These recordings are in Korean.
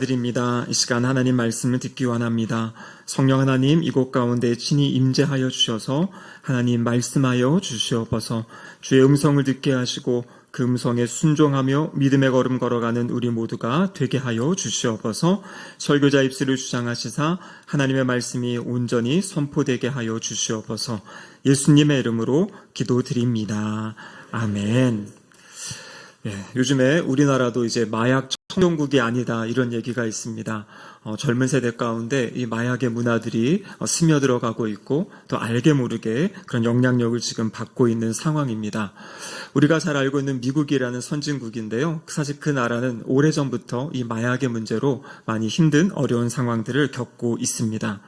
드립니다. 이 시간 하나님 말씀을 듣기 원합니다. 성령 하나님 이곳 가운데 친히 임재하여 주셔서 하나님 말씀하여 주시옵소서. 주의 음성을 듣게 하시고 그 음성에 순종하며 믿음의 걸음 걸어가는 우리 모두가 되게 하여 주시옵소서. 설교자 입술을 주장하시사 하나님의 말씀이 온전히 선포되게 하여 주시옵소서. 예수님의 이름으로 기도드립니다. 아멘. 요즘에 우리나라도 이제 마약 청정국이 아니다 이런 얘기가 있습니다. 젊은 세대 가운데 이 마약의 문화들이 스며들어가고 있고 또 알게 모르게 그런 영향력을 지금 받고 있는 상황입니다. 우리가 잘 알고 있는 미국이라는 선진국인데요. 사실 그 나라는 오래전부터 이 마약의 문제로 많이 힘든 어려운 상황들을 겪고 있습니다.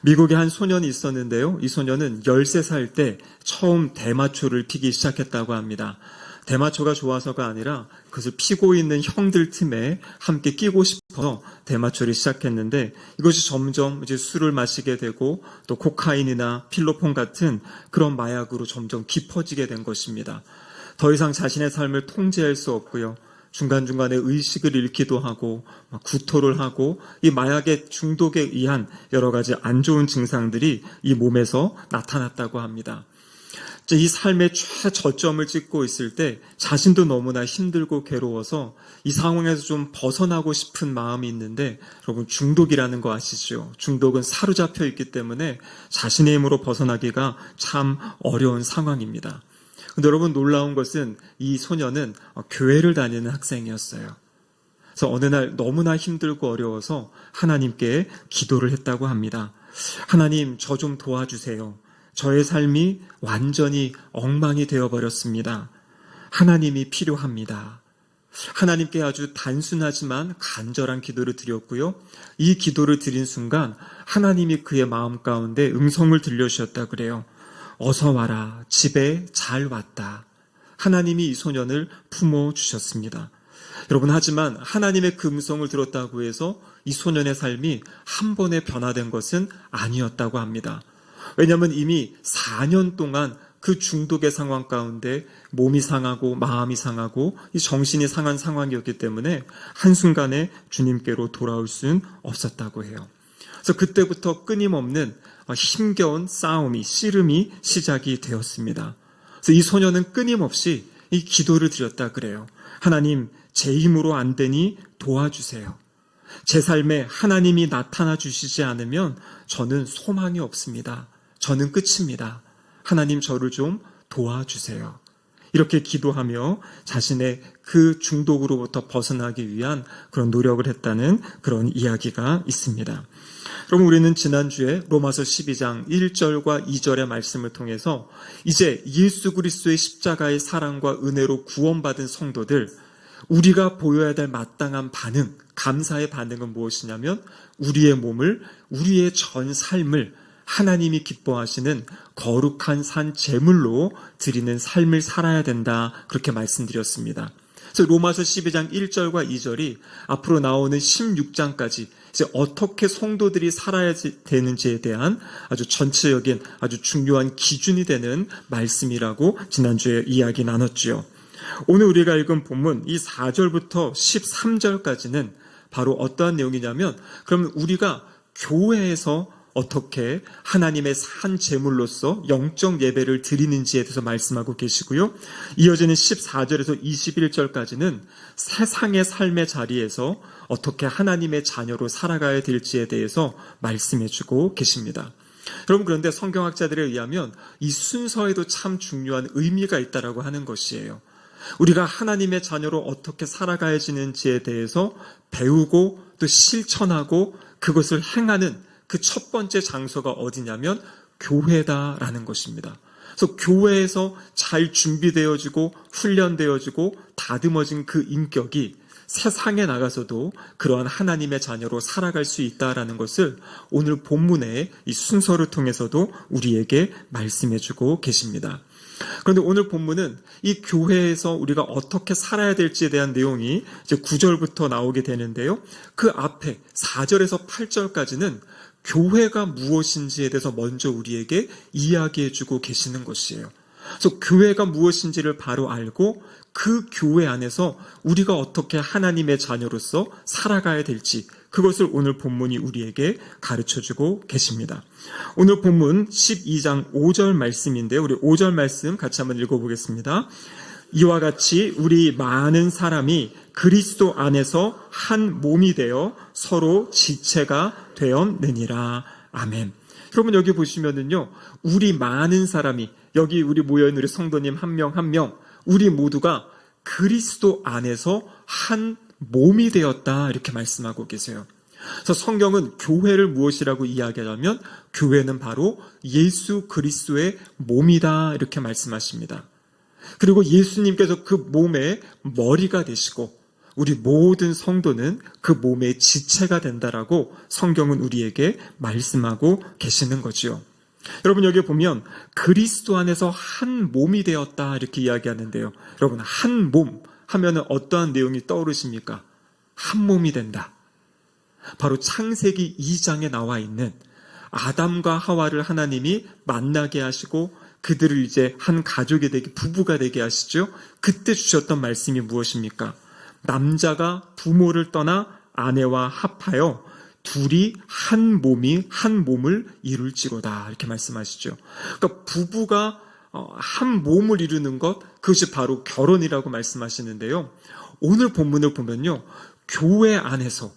미국에 한 소년이 있었는데요. 이 소년은 13살 때 처음 대마초를 피기 시작했다고 합니다. 대마초가 좋아서가 아니라 그것을 피고 있는 형들 틈에 함께 끼고 싶어서 대마초를 시작했는데 이것이 점점 이제 술을 마시게 되고 또 코카인이나 필로폰 같은 그런 마약으로 점점 깊어지게 된 것입니다. 더 이상 자신의 삶을 통제할 수 없고요. 중간중간에 의식을 잃기도 하고 구토를 하고 이 마약의 중독에 의한 여러 가지 안 좋은 증상들이 이 몸에서 나타났다고 합니다. 이 삶의 최저점을 찍고 있을 때 자신도 너무나 힘들고 괴로워서 이 상황에서 좀 벗어나고 싶은 마음이 있는데 여러분 중독이라는 거 아시죠? 중독은 사로잡혀 있기 때문에 자신의 힘으로 벗어나기가 참 어려운 상황입니다. 근데 여러분 놀라운 것은 이 소년은 교회를 다니는 학생이었어요. 그래서 어느 날 너무나 힘들고 어려워서 하나님께 기도를 했다고 합니다. 하나님, 저 좀 도와주세요. 저의 삶이 완전히 엉망이 되어버렸습니다. 하나님이 필요합니다. 하나님께 아주 단순하지만 간절한 기도를 드렸고요. 이 기도를 드린 순간 하나님이 그의 마음 가운데 음성을 들려주셨다 그래요. 어서 와라. 집에 잘 왔다. 하나님이 이 소년을 품어주셨습니다. 여러분, 하지만 하나님의 그 음성을 들었다고 해서 이 소년의 삶이 한 번에 변화된 것은 아니었다고 합니다. 왜냐하면 이미 4년 동안 그 중독의 상황 가운데 몸이 상하고 마음이 상하고 이 정신이 상한 상황이었기 때문에 한순간에 주님께로 돌아올 수는 없었다고 해요. 그래서 그때부터 끊임없는 힘겨운 싸움이, 씨름이 시작이 되었습니다. 그래서 이 소년은 끊임없이 이 기도를 드렸다 그래요. 하나님, 제 힘으로 안 되니 도와주세요. 제 삶에 하나님이 나타나 주시지 않으면 저는 소망이 없습니다. 저는 끝입니다. 하나님, 저를 좀 도와주세요. 이렇게 기도하며 자신의 그 중독으로부터 벗어나기 위한 그런 노력을 했다는 그런 이야기가 있습니다. 그럼 우리는 지난주에 로마서 12장 1절과 2절의 말씀을 통해서 이제 예수 그리스도의 십자가의 사랑과 은혜로 구원받은 성도들, 우리가 보여야 될 마땅한 반응, 감사의 반응은 무엇이냐면 우리의 몸을, 우리의 전 삶을 하나님이 기뻐하시는 거룩한 산 제물로 드리는 삶을 살아야 된다. 그렇게 말씀드렸습니다. 그래서 로마서 12장 1절과 2절이 앞으로 나오는 16장까지 이제 어떻게 성도들이 살아야 되는지에 대한 아주 전체적인 아주 중요한 기준이 되는 말씀이라고 지난주에 이야기 나눴지요. 오늘 우리가 읽은 본문 이 4절부터 13절까지는 바로 어떠한 내용이냐면 그러면 우리가 교회에서 어떻게 하나님의 산 제물로서 영적 예배를 드리는지에 대해서 말씀하고 계시고요. 이어지는 14절에서 21절까지는 세상의 삶의 자리에서 어떻게 하나님의 자녀로 살아가야 될지에 대해서 말씀해주고 계십니다. 여러분, 그런데 성경학자들에 의하면 이 순서에도 참 중요한 의미가 있다라고 하는 것이에요. 우리가 하나님의 자녀로 어떻게 살아가야 지는지에 대해서 배우고 또 실천하고 그것을 행하는 그 첫 번째 장소가 어디냐면 교회다라는 것입니다. 그래서 교회에서 잘 준비되어지고 훈련되어지고 다듬어진 그 인격이 세상에 나가서도 그러한 하나님의 자녀로 살아갈 수 있다라는 것을 오늘 본문의 이 순서를 통해서도 우리에게 말씀해주고 계십니다. 그런데 오늘 본문은 이 교회에서 우리가 어떻게 살아야 될지에 대한 내용이 이제 9절부터 나오게 되는데요. 그 앞에 4절에서 8절까지는 교회가 무엇인지에 대해서 먼저 우리에게 이야기해주고 계시는 것이에요. 그래서 교회가 무엇인지를 바로 알고 그 교회 안에서 우리가 어떻게 하나님의 자녀로서 살아가야 될지, 그것을 오늘 본문이 우리에게 가르쳐주고 계십니다. 오늘 본문 12장 5절 말씀인데요. 우리 5절 말씀 같이 한번 읽어보겠습니다. 이와 같이 우리 많은 사람이 그리스도 안에서 한 몸이 되어 서로 지체가 되었느니라. 아멘. 여러분, 여기 보시면은요, 우리 많은 사람이, 여기 우리 모여있는 우리 성도님 한 명 한 명, 우리 모두가 그리스도 안에서 한 몸이 되었다, 이렇게 말씀하고 계세요. 그래서 성경은 교회를 무엇이라고 이야기하냐면 교회는 바로 예수 그리스도의 몸이다, 이렇게 말씀하십니다. 그리고 예수님께서 그 몸의 머리가 되시고 우리 모든 성도는 그 몸의 지체가 된다라고 성경은 우리에게 말씀하고 계시는 거지요. 여러분, 여기 보면 그리스도 안에서 한 몸이 되었다, 이렇게 이야기하는데요. 여러분, 한 몸 하면은 어떠한 내용이 떠오르십니까? 한 몸이 된다. 바로 창세기 2장에 나와 있는 아담과 하와를 하나님이 만나게 하시고 그들을 이제 한 가족이 되게, 부부가 되게 하시죠. 그때 주셨던 말씀이 무엇입니까? 남자가 부모를 떠나 아내와 합하여 둘이 한 몸을 이룰지로다, 이렇게 말씀하시죠. 그러니까 부부가 한 몸을 이루는 것, 그것이 바로 결혼이라고 말씀하시는데요. 오늘 본문을 보면요, 교회 안에서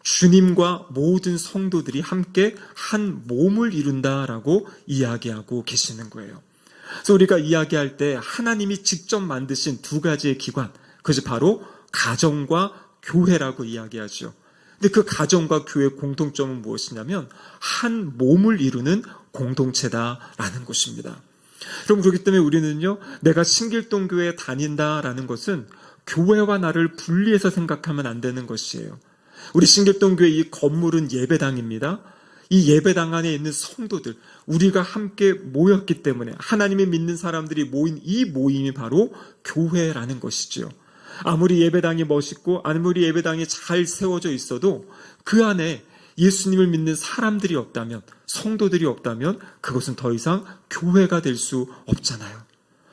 주님과 모든 성도들이 함께 한 몸을 이룬다라고 이야기하고 계시는 거예요. 그래서 우리가 이야기할 때 하나님이 직접 만드신 두 가지의 기관, 그것이 바로 가정과 교회라고 이야기하죠. 근데 그 가정과 교회의 공통점은 무엇이냐면 한 몸을 이루는 공동체다라는 것입니다. 여러분, 그렇기 때문에 우리는요, 내가 신길동교회에 다닌다라는 것은 교회와 나를 분리해서 생각하면 안 되는 것이에요. 우리 신길동교회 이 건물은 예배당입니다. 이 예배당 안에 있는 성도들, 우리가 함께 모였기 때문에 하나님이 믿는 사람들이 모인 이 모임이 바로 교회라는 것이죠. 아무리 예배당이 멋있고 아무리 예배당이 잘 세워져 있어도 그 안에 예수님을 믿는 사람들이 없다면, 성도들이 없다면 그것은 더 이상 교회가 될 수 없잖아요.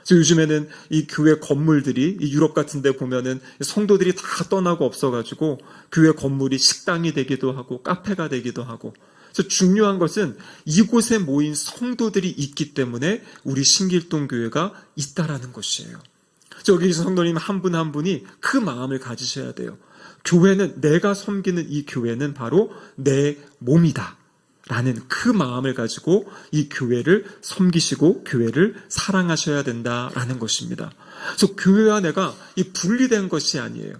그래서 요즘에는 이 교회 건물들이, 이 유럽 같은 데 보면은 성도들이 다 떠나고 없어가지고 교회 건물이 식당이 되기도 하고 카페가 되기도 하고, 그래서 중요한 것은 이곳에 모인 성도들이 있기 때문에 우리 신길동 교회가 있다라는 것이에요. 여기서 성도님 한 분 한 분이 그 마음을 가지셔야 돼요. 교회는, 내가 섬기는 이 교회는 바로 내 몸이다 라는 그 마음을 가지고 이 교회를 섬기시고 교회를 사랑하셔야 된다라는 것입니다. 그래서 교회와 내가 이 분리된 것이 아니에요.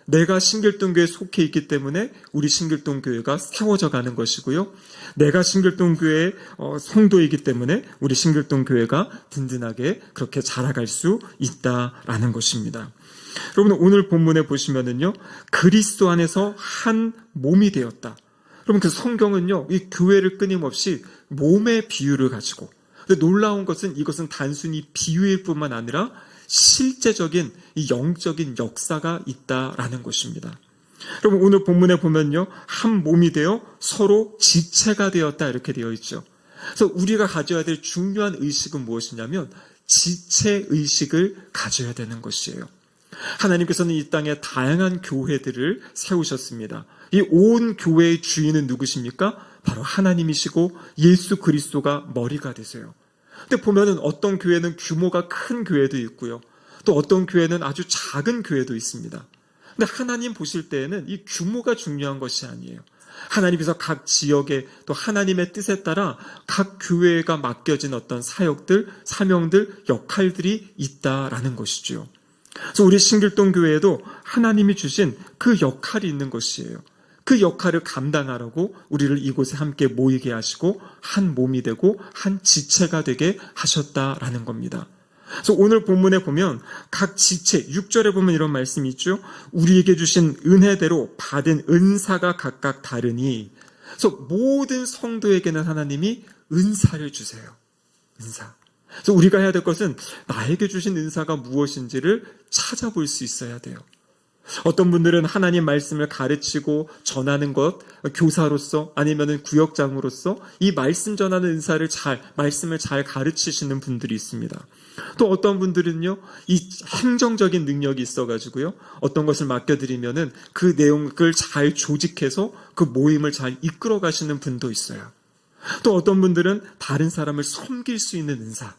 내가 신길동교회에 속해 있기 때문에 우리 신길동교회가 세워져 가는 것이고요. 내가 신길동교회의 성도이기 때문에 우리 신길동교회가 든든하게 그렇게 자라갈 수 있다라는 것입니다. 여러분, 오늘 본문에 보시면은요, 그리스도 안에서 한 몸이 되었다. 여러분, 그 성경은요, 이 교회를 끊임없이 몸의 비유를 가지고, 근데 놀라운 것은 이것은 단순히 비유일 뿐만 아니라 실제적인 이 영적인 역사가 있다라는 것입니다. 여러분, 오늘 본문에 보면요, 한 몸이 되어 서로 지체가 되었다, 이렇게 되어 있죠. 그래서 우리가 가져야 될 중요한 의식은 무엇이냐면 지체 의식을 가져야 되는 것이에요. 하나님께서는 이 땅에 다양한 교회들을 세우셨습니다. 이 온 교회의 주인은 누구십니까? 바로 하나님이시고 예수 그리스도가 머리가 되세요. 근데 보면은 어떤 교회는 규모가 큰 교회도 있고요. 또 어떤 교회는 아주 작은 교회도 있습니다. 근데 하나님 보실 때에는 이 규모가 중요한 것이 아니에요. 하나님께서 각 지역에 또 하나님의 뜻에 따라 각 교회가 맡겨진 어떤 사역들, 사명들, 역할들이 있다라는 것이죠. 그래서 우리 신길동 교회에도 하나님이 주신 그 역할이 있는 것이에요. 그 역할을 감당하라고 우리를 이곳에 함께 모이게 하시고 한 몸이 되고 한 지체가 되게 하셨다라는 겁니다. 그래서 오늘 본문에 보면 각 지체, 6절에 보면 이런 말씀이 있죠. 우리에게 주신 은혜대로 받은 은사가 각각 다르니, 그래서 모든 성도에게는 하나님이 은사를 주세요. 은사. 그래서 우리가 해야 될 것은 나에게 주신 은사가 무엇인지를 찾아볼 수 있어야 돼요. 어떤 분들은 하나님 말씀을 가르치고 전하는 것, 교사로서 아니면은 구역장으로서 이 말씀 전하는 말씀을 잘 가르치시는 분들이 있습니다. 또 어떤 분들은요, 이 행정적인 능력이 있어가지고요, 어떤 것을 맡겨드리면은 그 내용을 잘 조직해서 그 모임을 잘 이끌어 가시는 분도 있어요. 또 어떤 분들은 다른 사람을 섬길 수 있는 은사,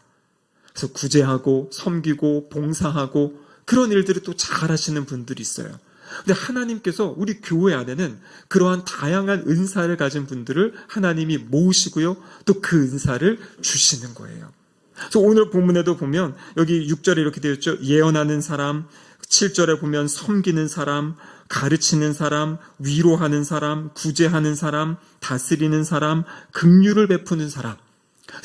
그래서 구제하고 섬기고 봉사하고 그런 일들을 또 잘하시는 분들이 있어요. 근데 하나님께서 우리 교회 안에는 그러한 다양한 은사를 가진 분들을 하나님이 모으시고요, 또 그 은사를 주시는 거예요. 그래서 오늘 본문에도 보면 여기 6절에 이렇게 되어 있죠. 예언하는 사람, 7절에 보면 섬기는 사람, 가르치는 사람, 위로하는 사람, 구제하는 사람, 다스리는 사람, 긍휼을 베푸는 사람.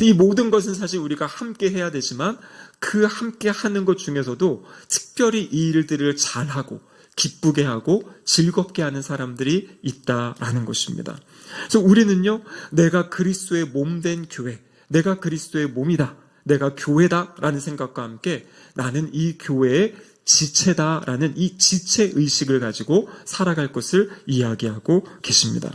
이 모든 것은 사실 우리가 함께 해야 되지만 그 함께 하는 것 중에서도 특별히 이 일들을 잘하고 기쁘게 하고 즐겁게 하는 사람들이 있다라는 것입니다. 그래서 우리는요, 내가 그리스도의 몸된 교회, 내가 그리스도의 몸이다, 내가 교회다라는 생각과 함께 나는 이 교회의 지체다라는 이 지체의식을 가지고 살아갈 것을 이야기하고 계십니다.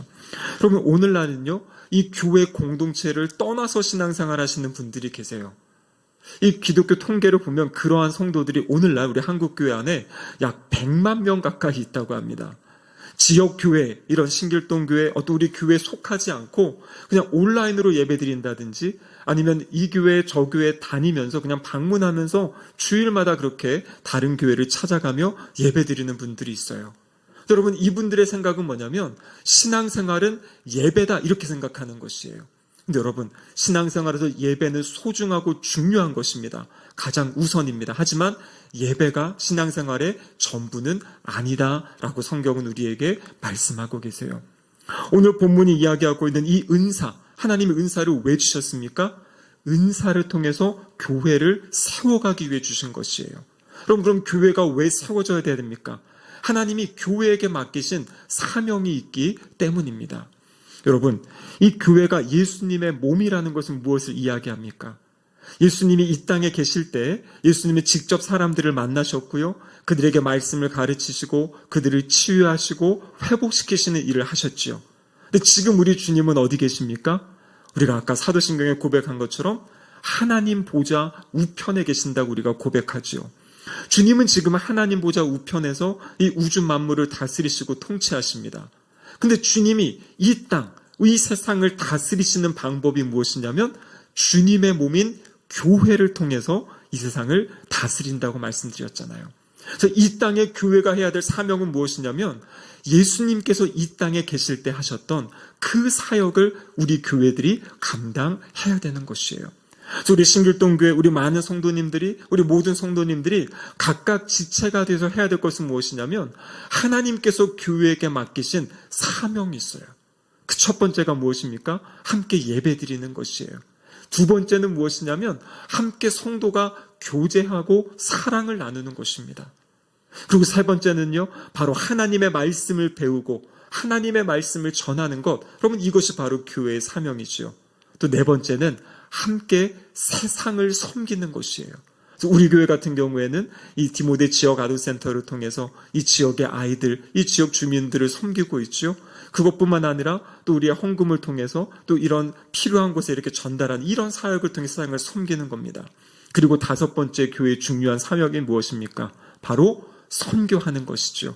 그러면 오늘날은요, 이 교회 공동체를 떠나서 신앙생활 하시는 분들이 계세요. 이 기독교 통계를 보면 그러한 성도들이 오늘날 우리 한국교회 안에 약 100만 명 가까이 있다고 합니다. 지역교회, 이런 신길동교회, 또 우리 교회에 속하지 않고 그냥 온라인으로 예배드린다든지 아니면 이 교회 저 교회 다니면서 그냥 방문하면서 주일마다 그렇게 다른 교회를 찾아가며 예배드리는 분들이 있어요. 여러분, 이분들의 생각은 뭐냐면 신앙생활은 예배다 이렇게 생각하는 것이에요. 근데 여러분, 신앙생활에서 예배는 소중하고 중요한 것입니다. 가장 우선입니다. 하지만 예배가 신앙생활의 전부는 아니다라고 성경은 우리에게 말씀하고 계세요. 오늘 본문이 이야기하고 있는 이 은사, 하나님의 은사를 왜 주셨습니까? 은사를 통해서 교회를 세워가기 위해 주신 것이에요. 그럼 교회가 왜 세워져야 됩니까? 하나님이 교회에게 맡기신 사명이 있기 때문입니다. 여러분, 이 교회가 예수님의 몸이라는 것은 무엇을 이야기합니까? 예수님이 이 땅에 계실 때 예수님이 직접 사람들을 만나셨고요, 그들에게 말씀을 가르치시고 그들을 치유하시고 회복시키시는 일을 하셨지요. 근데 지금 우리 주님은 어디 계십니까? 우리가 아까 사도신경에 고백한 것처럼 하나님 보좌 우편에 계신다고 우리가 고백하지요. 주님은 지금 하나님 보좌 우편에서 이 우주 만물을 다스리시고 통치하십니다. 근데 주님이 이 땅, 이 세상을 다스리시는 방법이 무엇이냐면 주님의 몸인 교회를 통해서 이 세상을 다스린다고 말씀드렸잖아요. 그래서 이 땅에 교회가 해야 될 사명은 무엇이냐면 예수님께서 이 땅에 계실 때 하셨던 그 사역을 우리 교회들이 감당해야 되는 것이에요. 그래서 우리 신길동교회, 우리 많은 성도님들이, 우리 모든 성도님들이 각각 지체가 돼서 해야 될 것은 무엇이냐면 하나님께서 교회에게 맡기신 사명이 있어요. 그 첫 번째가 무엇입니까? 함께 예배 드리는 것이에요. 두 번째는 무엇이냐면 함께 성도가 교제하고 사랑을 나누는 것입니다. 그리고 세 번째는요, 바로 하나님의 말씀을 배우고 하나님의 말씀을 전하는 것. 여러분, 이것이 바로 교회의 사명이지요. 또 네 번째는 함께 세상을 섬기는 것이에요. 우리 교회 같은 경우에는 이 디모데 지역 아동센터를 통해서 이 지역의 아이들, 이 지역 주민들을 섬기고 있죠. 그것뿐만 아니라 또 우리의 헌금을 통해서 또 이런 필요한 곳에 이렇게 전달하는 이런 사역을 통해서 세상을 섬기는 겁니다. 그리고 다섯 번째 교회의 중요한 사역이 무엇입니까? 바로 선교하는 것이죠.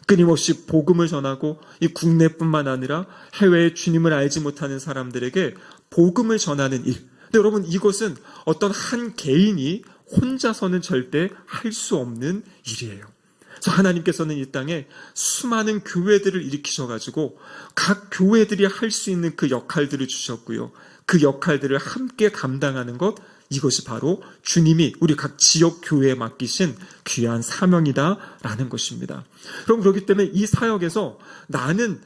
끊임없이 복음을 전하고 이 국내뿐만 아니라 해외에 주님을 알지 못하는 사람들에게 복음을 전하는 일. 근데 여러분, 이것은 어떤 한 개인이 혼자서는 절대 할 수 없는 일이에요. 그래서 하나님께서는 이 땅에 수많은 교회들을 일으키셔가지고 각 교회들이 할 수 있는 그 역할들을 주셨고요. 그 역할들을 함께 감당하는 것, 이것이 바로 주님이 우리 각 지역 교회에 맡기신 귀한 사명이다라는 것입니다. 그럼 그렇기 때문에 이 사역에서 나는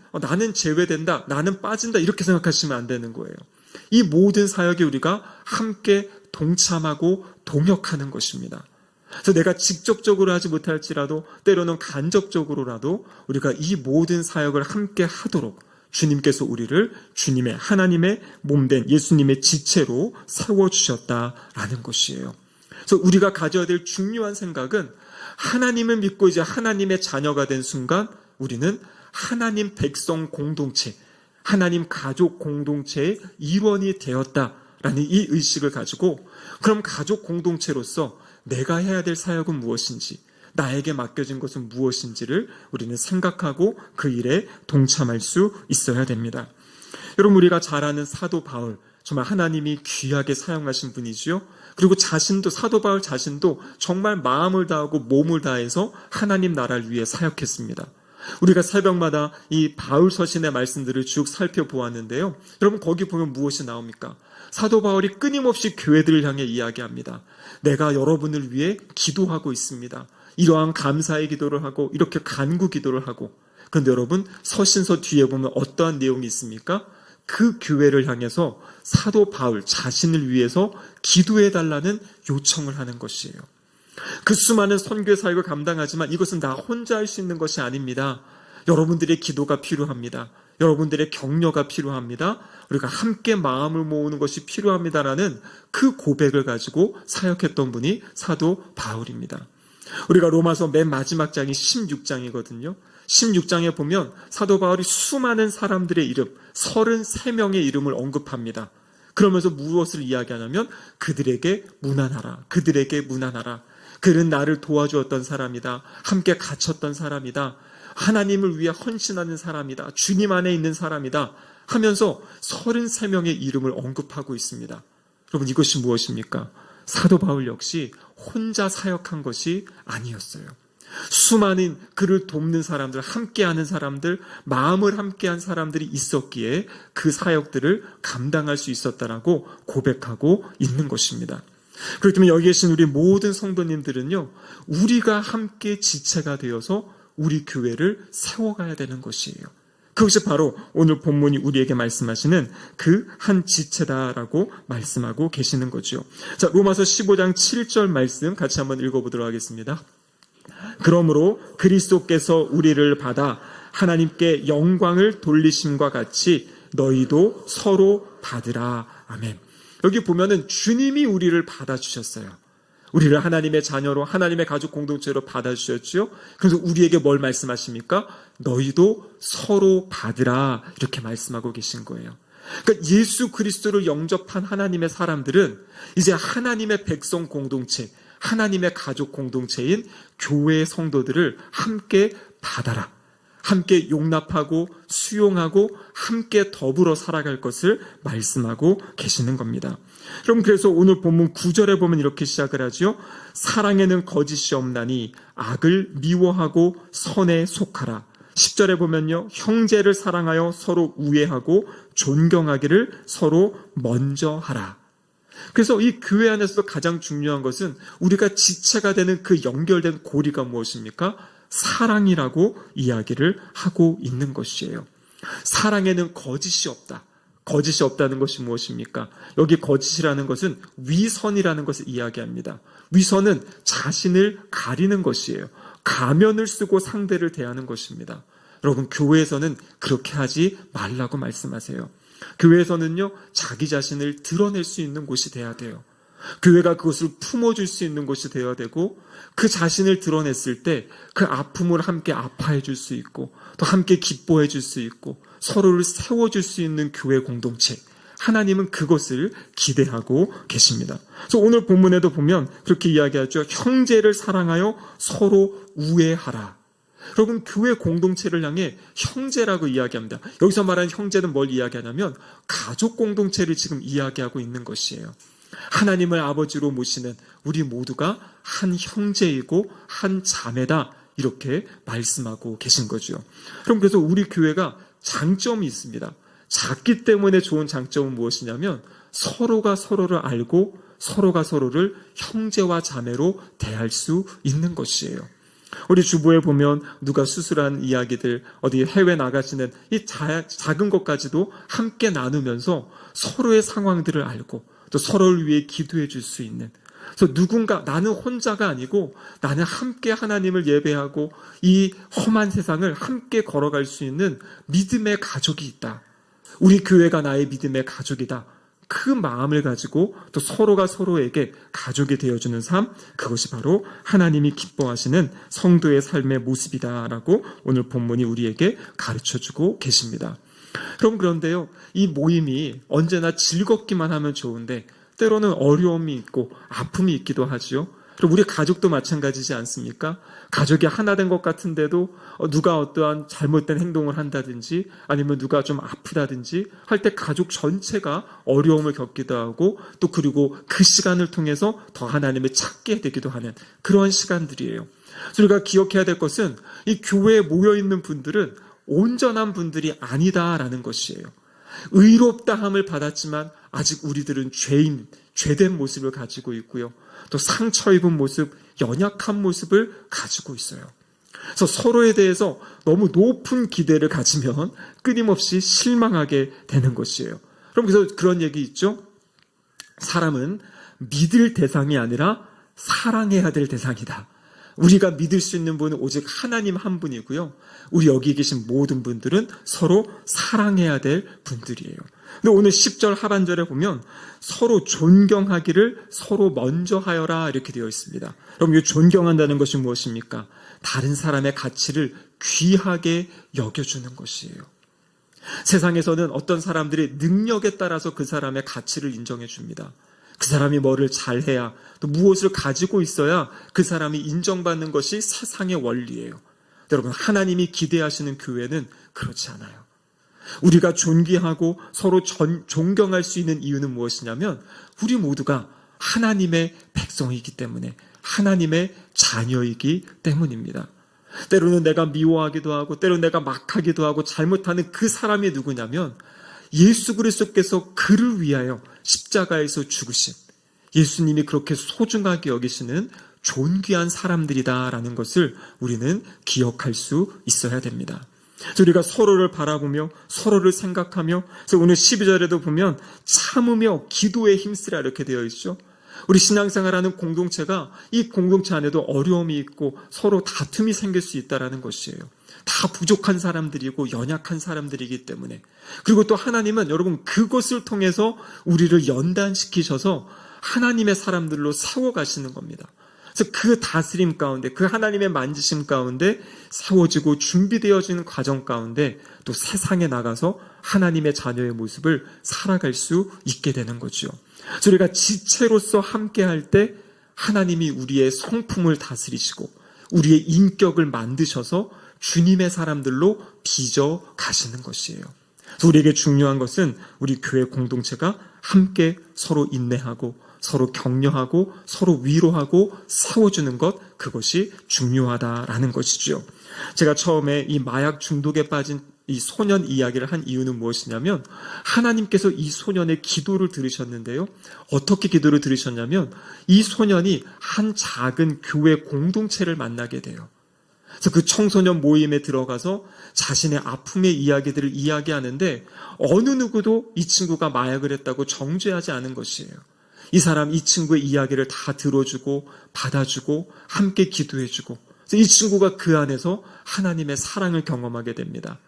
제외된다, 나는 빠진다 이렇게 생각하시면 안 되는 거예요. 이 모든 사역에 우리가 함께 동참하고 동역하는 것입니다. 그래서 내가 직접적으로 하지 못할지라도 때로는 간접적으로라도 우리가 이 모든 사역을 함께 하도록 주님께서 우리를 주님의 하나님의 몸된 예수님의 지체로 세워주셨다라는 것이에요. 그래서 우리가 가져야 될 중요한 생각은 하나님을 믿고 이제 하나님의 자녀가 된 순간 우리는 하나님 백성 공동체, 하나님 가족 공동체의 일원이 되었다라는 이 의식을 가지고 그럼 가족 공동체로서 내가 해야 될 사역은 무엇인지, 나에게 맡겨진 것은 무엇인지를 우리는 생각하고 그 일에 동참할 수 있어야 됩니다. 여러분, 우리가 잘 아는 사도 바울, 정말 하나님이 귀하게 사용하신 분이지요. 그리고 자신도, 사도 바울 자신도 정말 마음을 다하고 몸을 다해서 하나님 나라를 위해 사역했습니다. 우리가 새벽마다 이 바울 서신의 말씀들을 쭉 살펴보았는데요. 여러분, 거기 보면 무엇이 나옵니까? 사도 바울이 끊임없이 교회들을 향해 이야기합니다. 내가 여러분을 위해 기도하고 있습니다. 이러한 감사의 기도를 하고 이렇게 간구 기도를 하고. 그런데 여러분, 서신서 뒤에 보면 어떠한 내용이 있습니까? 그 교회를 향해서 사도 바울 자신을 위해서 기도해달라는 요청을 하는 것이에요. 그 수많은 선교 사역을 감당하지만 이것은 나 혼자 할 수 있는 것이 아닙니다. 여러분들의 기도가 필요합니다. 여러분들의 격려가 필요합니다. 우리가 함께 마음을 모으는 것이 필요합니다라는 그 고백을 가지고 사역했던 분이 사도 바울입니다. 우리가 로마서 맨 마지막 장이 16장이거든요. 16장에 보면 사도 바울이 수많은 사람들의 이름, 33명의 이름을 언급합니다. 그러면서 무엇을 이야기하냐면 그들에게 문안하라, 그들에게 문안하라. 그는 나를 도와주었던 사람이다. 함께 갇혔던 사람이다. 하나님을 위해 헌신하는 사람이다. 주님 안에 있는 사람이다. 하면서 33명의 이름을 언급하고 있습니다. 여러분, 이것이 무엇입니까? 사도 바울 역시 혼자 사역한 것이 아니었어요. 수많은 그를 돕는 사람들, 함께하는 사람들, 마음을 함께한 사람들이 있었기에 그 사역들을 감당할 수 있었다라고 고백하고 있는 것입니다. 그렇기 때문에 여기 계신 우리 모든 성도님들은요, 우리가 함께 지체가 되어서 우리 교회를 세워가야 되는 것이에요. 그것이 바로 오늘 본문이 우리에게 말씀하시는 그 한 지체다라고 말씀하고 계시는 거죠. 자, 로마서 15장 7절 말씀 같이 한번 읽어보도록 하겠습니다. 그러므로 그리스도께서 우리를 받아 하나님께 영광을 돌리심과 같이 너희도 서로 받으라. 아멘. 여기 보면은 주님이 우리를 받아주셨어요. 우리를 하나님의 자녀로, 하나님의 가족 공동체로 받아주셨죠. 그래서 우리에게 뭘 말씀하십니까? 너희도 서로 받으라, 이렇게 말씀하고 계신 거예요. 그러니까 예수 그리스도를 영접한 하나님의 사람들은 이제 하나님의 백성 공동체, 하나님의 가족 공동체인 교회의 성도들을 함께 받아라, 함께 용납하고 수용하고 함께 더불어 살아갈 것을 말씀하고 계시는 겁니다. 여러분, 그래서 오늘 본문 9절에 보면 이렇게 시작을 하죠. 사랑에는 거짓이 없나니 악을 미워하고 선에 속하라. 10절에 보면요, 형제를 사랑하여 서로 우애하고 존경하기를 서로 먼저 하라. 그래서 이 교회 안에서도 가장 중요한 것은 우리가 지체가 되는 그 연결된 고리가 무엇입니까? 사랑이라고 이야기를 하고 있는 것이에요. 사랑에는 거짓이 없다. 거짓이 없다는 것이 무엇입니까? 여기 거짓이라는 것은 위선이라는 것을 이야기합니다. 위선은 자신을 가리는 것이에요. 가면을 쓰고 상대를 대하는 것입니다. 여러분, 교회에서는 그렇게 하지 말라고 말씀하세요. 교회에서는요, 자기 자신을 드러낼 수 있는 곳이 돼야 돼요. 교회가 그것을 품어줄 수 있는 곳이 되어야 되고, 그 자신을 드러냈을 때 그 아픔을 함께 아파해 줄 수 있고, 또 함께 기뻐해 줄 수 있고, 서로를 세워줄 수 있는 교회 공동체, 하나님은 그것을 기대하고 계십니다. 그래서 오늘 본문에도 보면 그렇게 이야기하죠. 형제를 사랑하여 서로 우애하라. 여러분, 교회 공동체를 향해 형제라고 이야기합니다. 여기서 말하는 형제는 뭘 이야기하냐면 가족 공동체를 지금 이야기하고 있는 것이에요. 하나님을 아버지로 모시는 우리 모두가 한 형제이고 한 자매다, 이렇게 말씀하고 계신 거죠. 그럼 그래서 우리 교회가 장점이 있습니다. 작기 때문에 좋은 장점은 무엇이냐면 서로가 서로를 알고 서로가 서로를 형제와 자매로 대할 수 있는 것이에요. 우리 주보에 보면 누가 수술한 이야기들, 어디 해외 나가시는 이 작은 것까지도 함께 나누면서 서로의 상황들을 알고 또 서로를 위해 기도해 줄 수 있는, 그래서 누군가, 나는 혼자가 아니고 나는 함께 하나님을 예배하고 이 험한 세상을 함께 걸어갈 수 있는 믿음의 가족이 있다. 우리 교회가 나의 믿음의 가족이다. 그 마음을 가지고 또 서로가 서로에게 가족이 되어주는 삶, 그것이 바로 하나님이 기뻐하시는 성도의 삶의 모습이다라고 오늘 본문이 우리에게 가르쳐주고 계십니다. 그런데요, 이 모임이 언제나 즐겁기만 하면 좋은데 때로는 어려움이 있고 아픔이 있기도 하지요. 그리고 우리 가족도 마찬가지지 않습니까? 가족이 하나 된 것 같은데도 누가 어떠한 잘못된 행동을 한다든지 아니면 누가 좀 아프다든지 할 때 가족 전체가 어려움을 겪기도 하고 또 그리고 그 시간을 통해서 더 하나님을 찾게 되기도 하는 그런 시간들이에요. 우리가 기억해야 될 것은 이 교회에 모여있는 분들은 온전한 분들이 아니다라는 것이에요. 의롭다함을 받았지만 아직 우리들은 죄된 모습을 가지고 있고요. 또 상처 입은 모습, 연약한 모습을 가지고 있어요. 그래서 서로에 대해서 너무 높은 기대를 가지면 끊임없이 실망하게 되는 것이에요. 그럼 그래서 그런 얘기 있죠? 사람은 믿을 대상이 아니라 사랑해야 될 대상이다. 우리가 믿을 수 있는 분은 오직 하나님 한 분이고요. 우리 여기 계신 모든 분들은 서로 사랑해야 될 분들이에요. 근데 오늘 10절 하반절에 보면 서로 존경하기를 서로 먼저 하여라 이렇게 되어 있습니다. 그럼 이 존경한다는 것이 무엇입니까? 다른 사람의 가치를 귀하게 여겨주는 것이에요. 세상에서는 어떤 사람들이 능력에 따라서 그 사람의 가치를 인정해 줍니다. 그 사람이 뭐를 잘해야 또 무엇을 가지고 있어야 그 사람이 인정받는 것이 세상의 원리예요. 여러분, 하나님이 기대하시는 교회는 그렇지 않아요. 우리가 존귀하고 서로 존경할 수 있는 이유는 무엇이냐면 우리 모두가 하나님의 백성이기 때문에 하나님의 자녀이기 때문입니다. 때로는 내가 미워하기도 하고 때로는 내가 막하기도 하고 잘못하는 그 사람이 누구냐면 예수 그리스도께서 그를 위하여 십자가에서 죽으신 예수님이 그렇게 소중하게 여기시는 존귀한 사람들이다라는 것을 우리는 기억할 수 있어야 됩니다. 그래서 우리가 서로를 바라보며 서로를 생각하며 그래서 오늘 12절에도 보면 참으며 기도에 힘쓰라 이렇게 되어 있죠. 우리 신앙생활하는 공동체가 이 공동체 안에도 어려움이 있고 서로 다툼이 생길 수 있다는 것이에요. 다 부족한 사람들이고 연약한 사람들이기 때문에 그리고 또 하나님은 여러분 그것을 통해서 우리를 연단시키셔서 하나님의 사람들로 세워가시는 겁니다. 그래서 그 다스림 가운데 그 하나님의 만지심 가운데 세워지고 준비되어지는 과정 가운데 또 세상에 나가서 하나님의 자녀의 모습을 살아갈 수 있게 되는 거죠. 그래서 우리가 지체로서 함께할 때 하나님이 우리의 성품을 다스리시고 우리의 인격을 만드셔서 주님의 사람들로 빚어 가시는 것이에요. 그래서 우리에게 중요한 것은 우리 교회 공동체가 함께 서로 인내하고 서로 격려하고 서로 위로하고 세워주는 것, 그것이 중요하다라는 것이죠. 제가 처음에 이 마약 중독에 빠진 이 소년 이야기를 한 이유는 무엇이냐면 하나님께서 이 소년의 기도를 들으셨는데요. 어떻게 기도를 들으셨냐면 이 소년이 한 작은 교회 공동체를 만나게 돼요. 그래서 그 청소년 모임에 들어가서 자신의 아픔의 이야기들을 이야기하는데 어느 누구도 이 친구가 마약을 했다고 정죄하지 않은 것이에요. 이 친구의 이야기를 다 들어주고 받아주고 함께 기도해주고 그래서 이 친구가 그 안에서 하나님의 사랑을 경험하게 됩니다.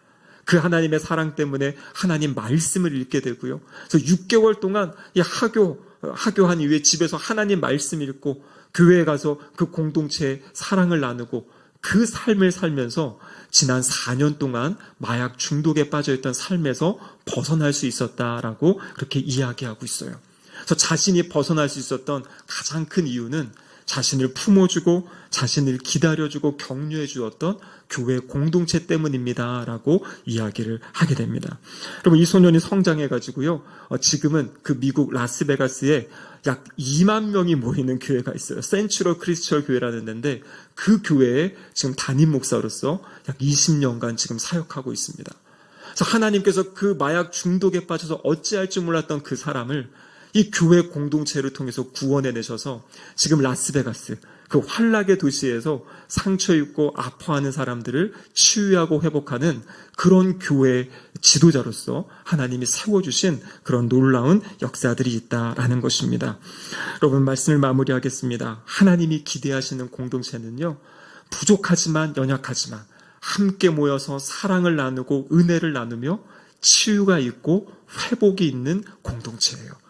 그 하나님의 사랑 때문에 하나님 말씀을 읽게 되고요. 그래서 6개월 동안 이 하교한 이후에 집에서 하나님 말씀 읽고 교회에 가서 그 공동체의 사랑을 나누고 그 삶을 살면서 지난 4년 동안 마약 중독에 빠져있던 삶에서 벗어날 수 있었다라고 그렇게 이야기하고 있어요. 그래서 자신이 벗어날 수 있었던 가장 큰 이유는 자신을 품어주고 자신을 기다려주고 격려해 주었던 교회 공동체 때문입니다라고 이야기를 하게 됩니다. 여러분 이 소년이 성장해가지고요. 지금은 그 미국 라스베가스에 약 2만 명이 모이는 교회가 있어요. 센츄럴 크리스처 교회라는 데인데 그 교회에 지금 담임 목사로서 약 20년간 지금 사역하고 있습니다. 그래서 하나님께서 그 마약 중독에 빠져서 어찌할 줄 몰랐던 그 사람을 이 교회 공동체를 통해서 구원해내셔서 지금 라스베가스 그 환락의 도시에서 상처 입고 아파하는 사람들을 치유하고 회복하는 그런 교회 지도자로서 하나님이 세워주신 그런 놀라운 역사들이 있다라는 것입니다. 여러분 말씀을 마무리하겠습니다. 하나님이 기대하시는 공동체는요. 부족하지만 연약하지만 함께 모여서 사랑을 나누고 은혜를 나누며 치유가 있고 회복이 있는 공동체예요.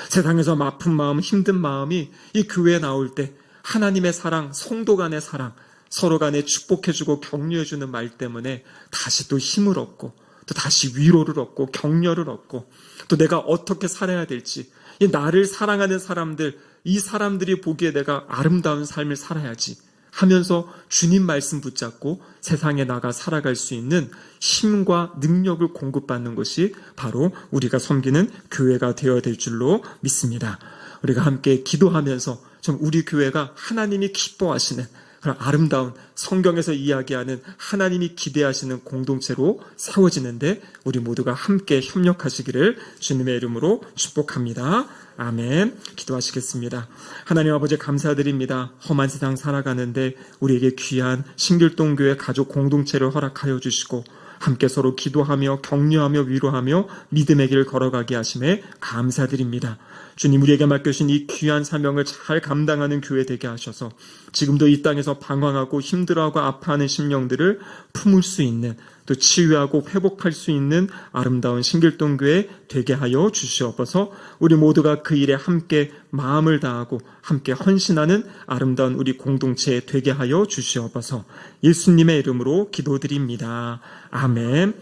세상에서 아픈 마음, 힘든 마음이 이 교회에 나올 때 하나님의 사랑, 성도 간의 사랑, 서로 간에 축복해주고 격려해주는 말 때문에 다시 또 힘을 얻고 또 다시 위로를 얻고 격려를 얻고 또 내가 어떻게 살아야 될지, 이 나를 사랑하는 사람들, 이 사람들이 보기에 내가 아름다운 삶을 살아야지 하면서 주님 말씀 붙잡고 세상에 나가 살아갈 수 있는 힘과 능력을 공급받는 것이 바로 우리가 섬기는 교회가 되어야 될 줄로 믿습니다. 우리가 함께 기도하면서 좀 우리 교회가 하나님이 기뻐하시는 그런 아름다운 성경에서 이야기하는 하나님이 기대하시는 공동체로 세워지는데 우리 모두가 함께 협력하시기를 주님의 이름으로 축복합니다. 아멘. 기도하시겠습니다. 하나님 아버지 감사드립니다. 험한 세상 살아가는데 우리에게 귀한 신길동교회 가족 공동체를 허락하여 주시고 함께 서로 기도하며 격려하며 위로하며 믿음의 길을 걸어가게 하심에 감사드립니다. 주님, 우리에게 맡겨주신 이 귀한 사명을 잘 감당하는 교회 되게 하셔서 지금도 이 땅에서 방황하고 힘들어하고 아파하는 심령들을 품을 수 있는, 또 치유하고 회복할 수 있는 아름다운 신길동교회 되게 하여 주시옵소서. 우리 모두가 그 일에 함께 마음을 다하고 함께 헌신하는 아름다운 우리 공동체 되게 하여 주시옵소서. 예수님의 이름으로 기도드립니다. 아멘.